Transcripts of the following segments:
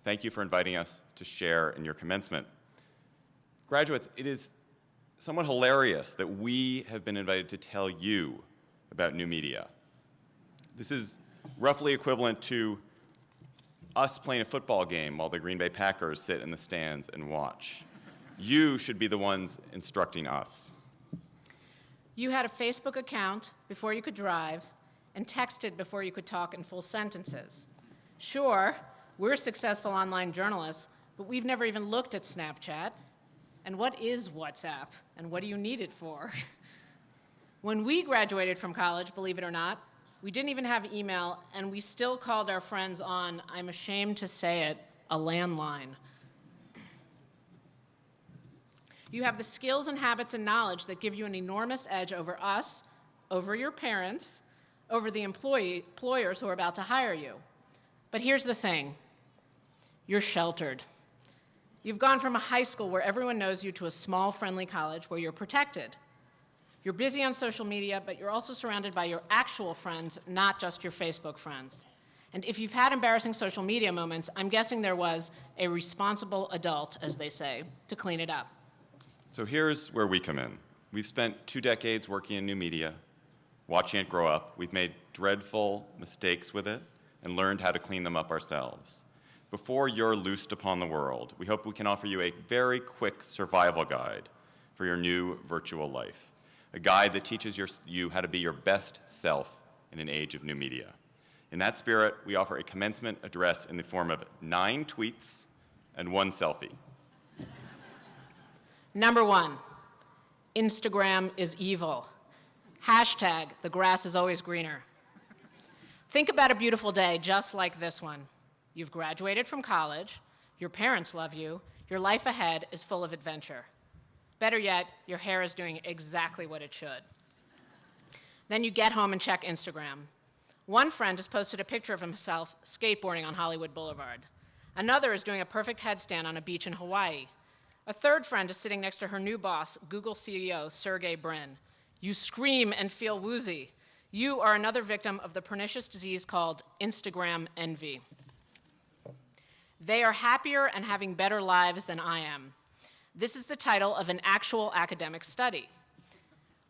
Thank you for inviting us to share in your commencement. Graduates, it is somewhat hilarious that we have been invited to tell you about new media. This is roughly equivalent to us playing a football game while the Green Bay Packers sit in the stands and watch. You should be the ones instructing us. You had a Facebook account before you could drive and texted before you could talk in full sentences. Sure, we're successful online journalists, but we've never even looked at Snapchat. And what is WhatsApp? And what do you need it for? When we graduated from college, believe it or not, we didn't even have email, and we still called our friends on, I'm ashamed to say it, a landline. You have the skills and habits and knowledge that give you an enormous edge over us, over your parents, over the employers who are about to hire you. But here's the thing. You're sheltered. You've gone from a high school where everyone knows you to a small, friendly college where you're protected. You're busy on social media, but you're also surrounded by your actual friends, not just your Facebook friends. And if you've had embarrassing social media moments, I'm guessing there was a responsible adult, as they say, to clean it up. So here's where we come in. We've spent 2 decades working in new media, watching it grow up. We've made dreadful mistakes with it and learned how to clean them up ourselves. Before you're loosed upon the world, we hope we can offer you a very quick survival guide for your new virtual life, a guide that teaches you how to be your best self in an age of new media. In that spirit, we offer a commencement address in the form of 9 tweets and 1 selfie. Number 1, Instagram is evil. Hashtag, the grass is always greener. Think about a beautiful day just like this one. You've graduated from college, your parents love you, your life ahead is full of adventure. Better yet, your hair is doing exactly what it should. Then you get home and check Instagram. One friend has posted a picture of himself skateboarding on Hollywood Boulevard. Another is doing a perfect headstand on a beach in Hawaii. A third friend is sitting next to her new boss, Google CEO Sergey Brin. You scream and feel woozy. You are another victim of the pernicious disease called Instagram envy. They are happier and having better lives than I am. This is the title of an actual academic study.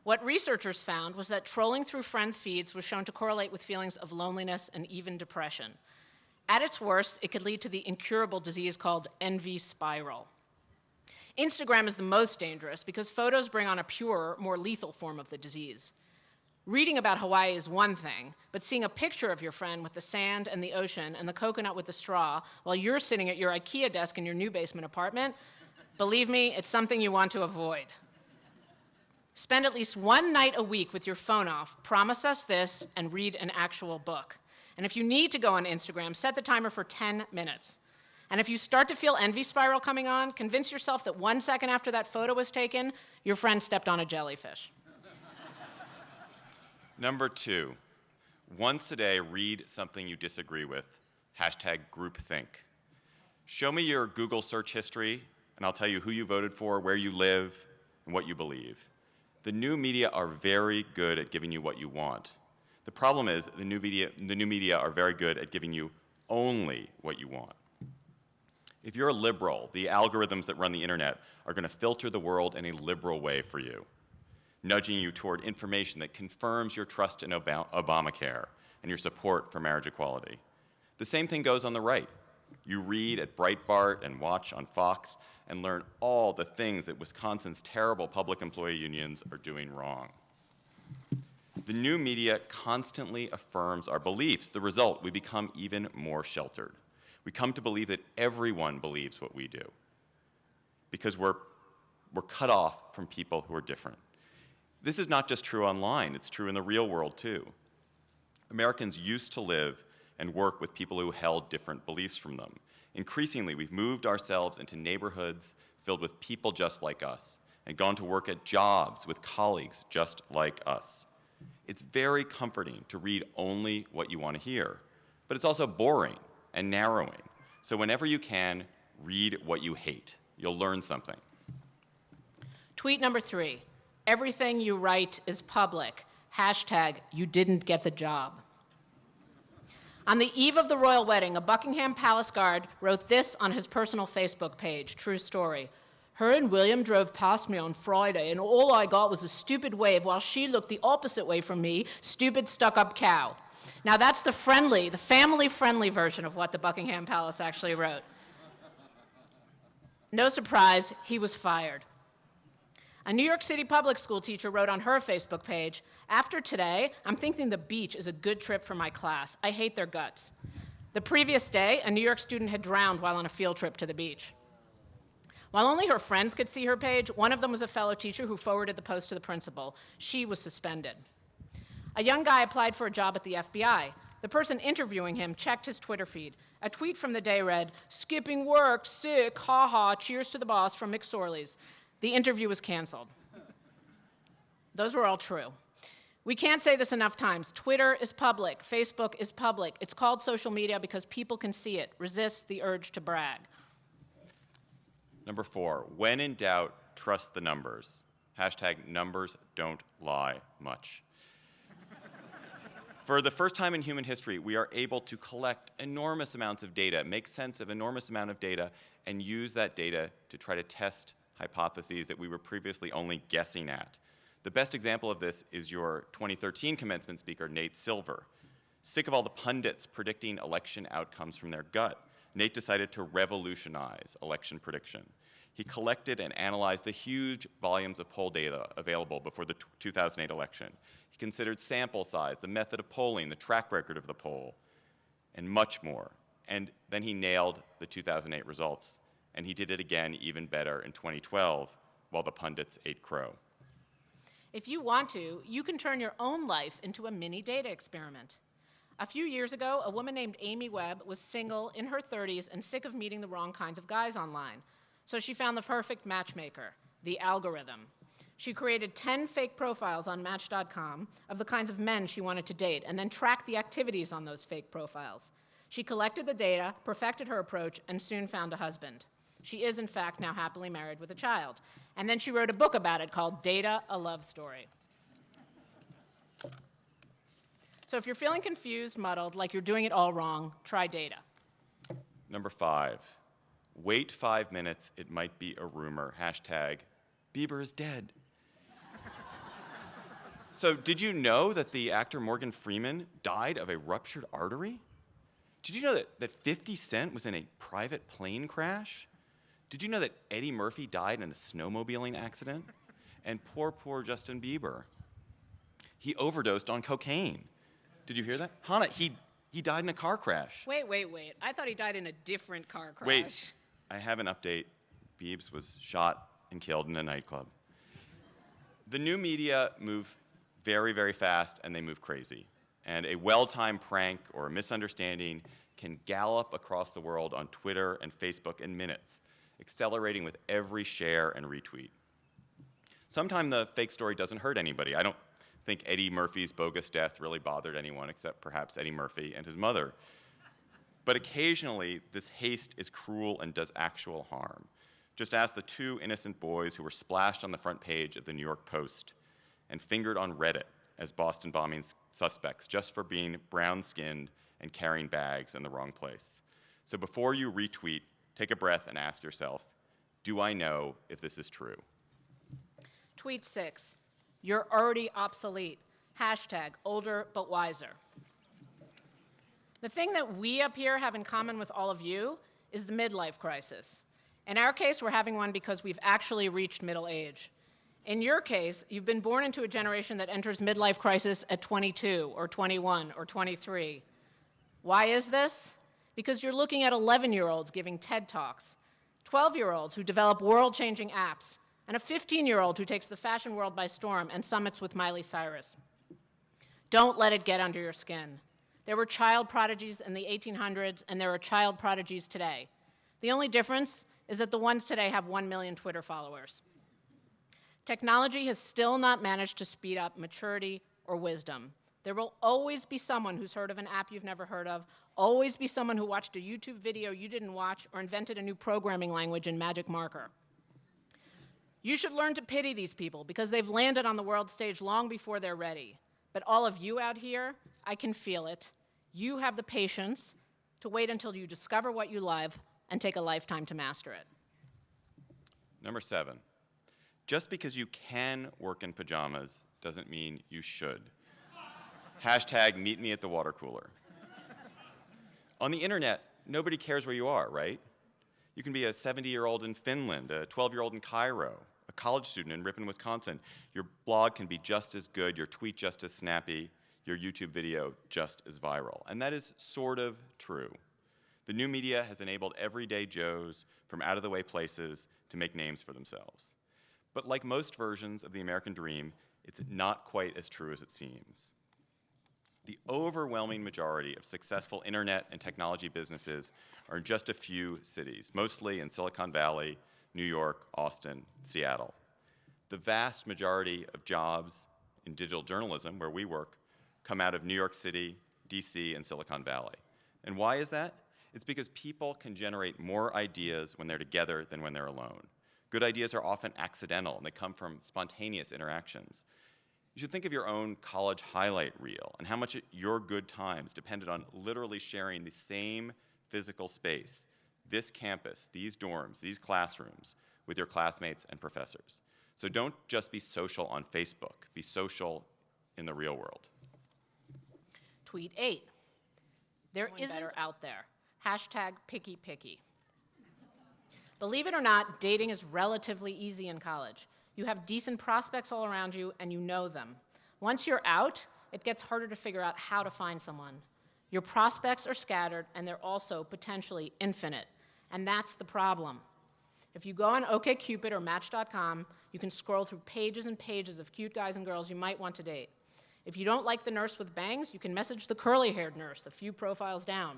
What researchers found was that trolling through friends' feeds was shown to correlate with feelings of loneliness and even depression. At its worst, it could lead to the incurable disease called envy spiral. Instagram is the most dangerous because photos bring on a purer, more lethal form of the disease. Reading about Hawaii is one thing, but seeing a picture of your friend with the sand and the ocean and the coconut with the straw while you're sitting at your IKEA desk in your new basement apartment, believe me, it's something you want to avoid. Spend at least 1 night a week with your phone off, promise us this, and read an actual book. And if you need to go on Instagram, set the timer for 10 minutes. And if you start to feel envy spiral coming on, convince yourself that 1 second after that photo was taken, your friend stepped on a jellyfish. Number 2, once a day, read something you disagree with, hashtag groupthink. Show me your Google search history, and I'll tell you who you voted for, where you live, and what you believe. The new media are very good at giving you what you want. The problem is the new media are very good at giving you only what you want. If you're a liberal, the algorithms that run the internet are going to filter the world in a liberal way for you, nudging you toward information that confirms your trust in Obamacare and your support for marriage equality. The same thing goes on the right. You read at Breitbart and watch on Fox and learn all the things that Wisconsin's terrible public employee unions are doing wrong. The new media constantly affirms our beliefs. The result, we become even more sheltered. We come to believe that everyone believes what we do because we're cut off from people who are different. This is not just true online, it's true in the real world too. Americans used to live and work with people who held different beliefs from them. Increasingly, we've moved ourselves into neighborhoods filled with people just like us and gone to work at jobs with colleagues just like us. It's very comforting to read only what you want to hear, but it's also boring and narrowing. So whenever you can, read what you hate. You'll learn something. Tweet number 3, everything you write is public. Hashtag, you didn't get the job. On the eve of the royal wedding, a Buckingham Palace guard wrote this on his personal Facebook page, true story. Her and William drove past me on Friday, and all I got was a stupid wave while she looked the opposite way from me, stupid stuck-up cow. Now that's the family-friendly version of what the Buckingham Palace actually wrote. No surprise, he was fired. A New York City public school teacher wrote on her Facebook page, after today, I'm thinking the beach is a good trip for my class. I hate their guts. The previous day, a New York student had drowned while on a field trip to the beach. While only her friends could see her page, one of them was a fellow teacher who forwarded the post to the principal. She was suspended. A young guy applied for a job at the FBI. The person interviewing him checked his Twitter feed. A tweet from the day read, skipping work, sick, ha-ha, cheers to the boss from McSorley's. The interview was canceled. Those were all true. We can't say this enough times. Twitter is public. Facebook is public. It's called social media because people can see it. Resist the urge to brag. Number 4, when in doubt, trust the numbers. Hashtag numbers don't lie much. For the first time in human history, we are able to collect enormous amounts of data, make sense of enormous amount of data, and use that data to try to test hypotheses that we were previously only guessing at. The best example of this is your 2013 commencement speaker, Nate Silver. Sick of all the pundits predicting election outcomes from their gut, Nate decided to revolutionize election prediction. He collected and analyzed the huge volumes of poll data available before the 2008 election. He considered sample size, the method of polling, the track record of the poll, and much more. And then he nailed the 2008 results. And he did it again even better in 2012 while the pundits ate crow. If you want to, you can turn your own life into a mini data experiment. A few years ago, a woman named Amy Webb was single, in her 30s, and sick of meeting the wrong kinds of guys online. So she found the perfect matchmaker, the algorithm. She created 10 fake profiles on Match.com of the kinds of men she wanted to date, and then tracked the activities on those fake profiles. She collected the data, perfected her approach, and soon found a husband. She is, in fact, now happily married with a child. And then she wrote a book about it called Data, a Love Story. So if you're feeling confused, muddled, like you're doing it all wrong, try data. Number 5, wait 5 minutes, it might be a rumor. Hashtag Bieber is dead. So did you know that the actor Morgan Freeman died of a ruptured artery? Did you know that 50 Cent was in a private plane crash? Did you know that Eddie Murphy died in a snowmobiling accident? And poor Justin Bieber. He overdosed on cocaine. Did you hear that? Hanna, he died in a car crash. Wait. I thought he died in a different car crash. Wait, I have an update. Biebs was shot and killed in a nightclub. The new media move very, very fast, and they move crazy. And a well-timed prank or a misunderstanding can gallop across the world on Twitter and Facebook in minutes, accelerating with every share and retweet. Sometimes the fake story doesn't hurt anybody. I don't think Eddie Murphy's bogus death really bothered anyone except perhaps Eddie Murphy and his mother. But occasionally, this haste is cruel and does actual harm. Just ask the 2 innocent boys who were splashed on the front page of the New York Post and fingered on Reddit as Boston bombing suspects just for being brown-skinned and carrying bags in the wrong place. So before you retweet, take a breath and ask yourself, do I know if this is true? Tweet 6, you're already obsolete. Hashtag older but wiser. The thing that we up here have in common with all of you is the midlife crisis. In our case, we're having one because we've actually reached middle age. In your case, you've been born into a generation that enters midlife crisis at 22 or 21 or 23. Why is this? Because you're looking at 11-year-olds giving TED Talks, 12-year-olds who develop world-changing apps, and a 15-year-old who takes the fashion world by storm and summits with Miley Cyrus. Don't let it get under your skin. There were child prodigies in the 1800s, and there are child prodigies today. The only difference is that the ones today have 1 million Twitter followers. Technology has still not managed to speed up maturity or wisdom. There will always be someone who's heard of an app you've never heard of, always be someone who watched a YouTube video you didn't watch or invented a new programming language in Magic Marker. You should learn to pity these people because they've landed on the world stage long before they're ready. But all of you out here, I can feel it. You have the patience to wait until you discover what you love and take a lifetime to master it. Number 7, just because you can work in pajamas doesn't mean you should. Hashtag meet me at the water cooler. On the internet, nobody cares where you are, right? You can be a 70-year-old in Finland, a 12-year-old in Cairo, a college student in Ripon, Wisconsin. Your blog can be just as good, your tweet just as snappy, your YouTube video just as viral. And that is sort of true. The new media has enabled everyday Joes from out-of-the-way places to make names for themselves. But like most versions of the American dream, it's not quite as true as it seems. The overwhelming majority of successful internet and technology businesses are in just a few cities, mostly in Silicon Valley, New York, Austin, Seattle. The vast majority of jobs in digital journalism, where we work, come out of New York City, DC, and Silicon Valley. And why is that? It's because people can generate more ideas when they're together than when they're alone. Good ideas are often accidental, and they come from spontaneous interactions. You should think of your own college highlight reel and how much your good times depended on literally sharing the same physical space, this campus, these dorms, these classrooms, with your classmates and professors. So don't just be social on Facebook, be social in the real world. Tweet 8. There isn't better out there. Hashtag picky picky. Believe it or not, dating is relatively easy in college. You have decent prospects all around you, and you know them. Once you're out, it gets harder to figure out how to find someone. Your prospects are scattered, and they're also potentially infinite. And that's the problem. If you go on OkCupid or Match.com, you can scroll through pages and pages of cute guys and girls you might want to date. If you don't like the nurse with bangs, you can message the curly-haired nurse a few profiles down.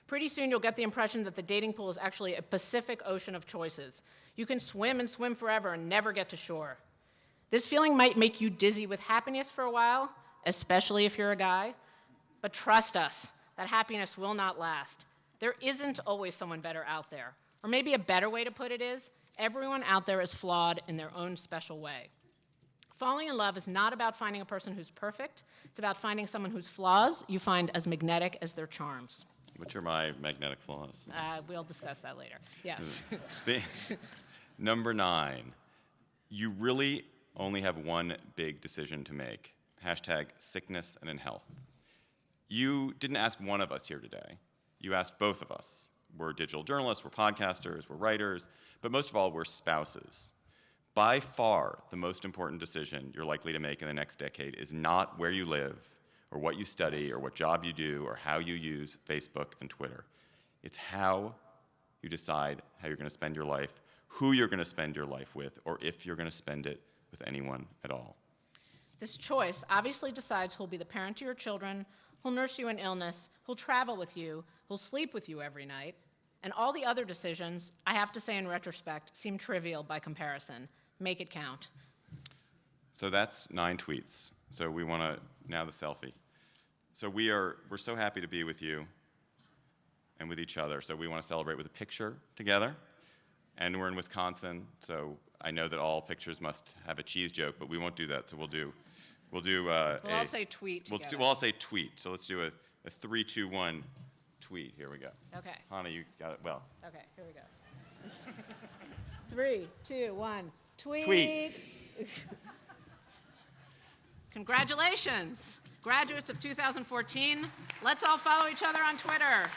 Pretty soon you'll get the impression that the dating pool is actually a Pacific Ocean of choices. You can swim and swim forever and never get to shore. This feeling might make you dizzy with happiness for a while, especially if you're a guy, but trust us, that happiness will not last. There isn't always someone better out there. Or maybe a better way to put it is, everyone out there is flawed in their own special way. Falling in love is not about finding a person who's perfect. It's about finding someone whose flaws you find as magnetic as their charms. Which are my magnetic flaws? We'll discuss that later. Yes. Number 9, you really only have one big decision to make. Hashtag sickness and in health. You didn't ask one of us here today. You asked both of us. We're digital journalists, we're podcasters, we're writers, but most of all, we're spouses. By far, the most important decision you're likely to make in the next decade is not where you live, or what you study, or what job you do, or how you use Facebook and Twitter. It's how you decide how you're going to spend your life, who you're going to spend your life with, or if you're going to spend it with anyone at all. This choice obviously decides who'll be the parent to your children, who'll nurse you in illness, who'll travel with you, who'll sleep with you every night, and all the other decisions, I have to say in retrospect, seem trivial by comparison. Make it count. So that's 9 tweets. So we want to, now the selfie. So we're so happy to be with you and with each other. So we want to celebrate with a picture together. And we're in Wisconsin, so I know that all pictures must have a cheese joke, but we won't do that. So we'll all say tweet together. We'll all say tweet. So let's do a 3, 2, 1 tweet. Here we go. Okay. Hanna, you got it well. Okay, here we go. 3, 2, 1, tweet. Tweet. Congratulations, graduates of 2014. Let's all follow each other on Twitter.